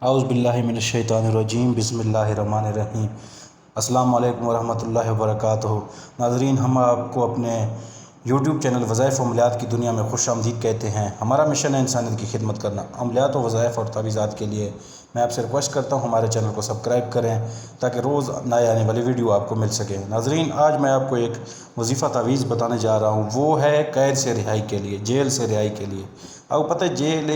اعوذ باللہ من الشیطان الرجیم، بسم اللہ الرحمن الرحیم۔ السلام علیکم ورحمۃ اللہ وبرکاتہ۔ ناظرین، ہم آپ کو اپنے یوٹیوب چینل وظائف و عملیات کی دنیا میں خوش آمدید کہتے ہیں۔ ہمارا مشن ہے انسانیت کی خدمت کرنا۔ عملیات و وظائف اور تعویذات کے لیے میں آپ سے ریکویسٹ کرتا ہوں ہمارے چینل کو سبسکرائب کریں تاکہ روز نئے آنے والی ویڈیو آپ کو مل سکے۔ ناظرین، آج میں آپ کو ایک وظیفہ تعویذ بتانے جا رہا ہوں، وہ ہے قید سے رہائی کے لیے، جیل سے رہائی کے لیے۔ آپ کو پتہ ہے جیل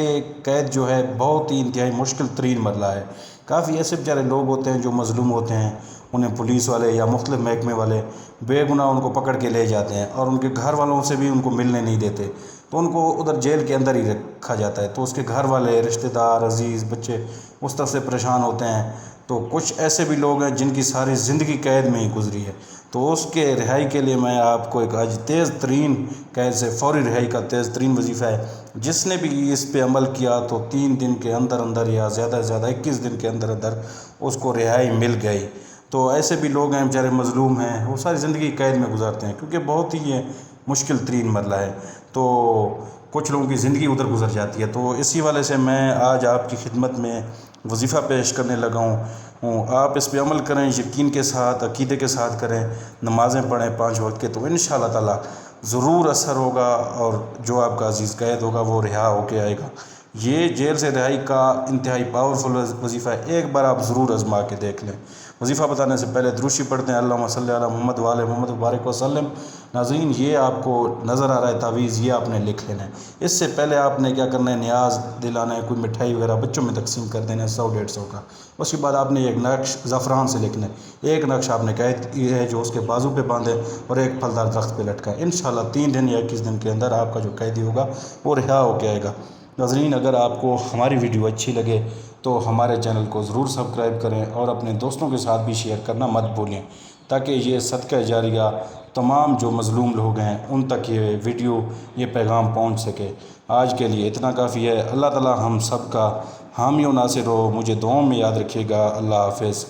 قید جو ہے بہت ہی انتہائی مشکل ترین مرحلہ ہے۔ کافی ایسے بیچارے لوگ ہوتے ہیں جو مظلوم ہوتے ہیں، انہیں پولیس والے یا مختلف محکمے والے بے گناہ ان کو پکڑ کے لے جاتے ہیں اور ان کے گھر والوں سے بھی ان کو ملنے نہیں دیتے، تو ان کو ادھر جیل کے اندر ہی رکھا جاتا ہے۔ تو اس کے گھر والے، رشتہ دار، عزیز، بچے اس طرح سے پریشان ہوتے ہیں۔ تو کچھ ایسے بھی لوگ ہیں جن کی ساری زندگی قید میں ہی گزری ہے، تو اس کے رہائی کے لیے میں آپ کو ایک آج تیز ترین قید سے فوری رہائی کا تیز ترین وظیفہ ہے۔ جس نے بھی اس پہ عمل کیا تو 3 دن کے اندر اندر یا زیادہ سے زیادہ 21 دن کے اندر اندر اس کو رہائی مل گئی۔ تو ایسے بھی لوگ ہیں بیچارے مظلوم ہیں، وہ ساری زندگی قید میں گزارتے ہیں کیونکہ بہت ہی یہ مشکل ترین مرحلہ ہے، تو کچھ لوگوں کی زندگی ادھر گزر جاتی ہے۔ تو اسی والے سے میں آج آپ کی خدمت میں وظیفہ پیش کرنے لگا ہوں۔ آپ اس پہ عمل کریں، یقین کے ساتھ، عقیدے کے ساتھ کریں، نمازیں پڑھیں 5 وقت کے، تو انشاءاللہ تعالی ضرور اثر ہوگا اور جو آپ کا عزیز قید ہوگا وہ رہا ہو کے آئے گا۔ یہ جیل سے رہائی کا انتہائی پاورفل وظیفہ ہے، ایک بار آپ ضرور آزما کے دیکھ لیں۔ وظیفہ بتانے سے پہلے درود پڑھتے ہیں، اللہم صلی علی محمد وعلی محمد وبارک وسلم۔ ناظرین، یہ آپ کو نظر آ رہا ہے تعویذ، یہ آپ نے لکھ لینا ہے۔ اس سے پہلے آپ نے کیا کرنا ہے، نیاز دلانا ہے، کوئی مٹھائی وغیرہ بچوں میں تقسیم کر دینا ہے 100-150 کا۔ اس کے بعد آپ نے ایک نقش زعفران سے لکھنا ہے، ایک نقش آپ نے قید کی ہے جو اس کے بازو پہ باندھے اور ایک پھلدار درخت پہ لٹکا ہے۔ انشاءاللہ 3 دن یا 21 دن کے اندر آپ کا جو قیدی ہوگا وہ رہا ہو کے آئے گا۔ ناظرین، اگر آپ کو ہماری ویڈیو اچھی لگے تو ہمارے چینل کو ضرور سبسکرائب کریں اور اپنے دوستوں کے ساتھ بھی شیئر کرنا مت بھولیں تاکہ یہ صدقہ جاریہ تمام جو مظلوم لوگ ہیں ان تک یہ ویڈیو، یہ پیغام پہنچ سکے۔ آج کے لیے اتنا کافی ہے۔ اللہ تعالی ہم سب کا حامی و ناصر ہو۔ مجھے دعاؤں میں یاد رکھیے گا۔ اللہ حافظ۔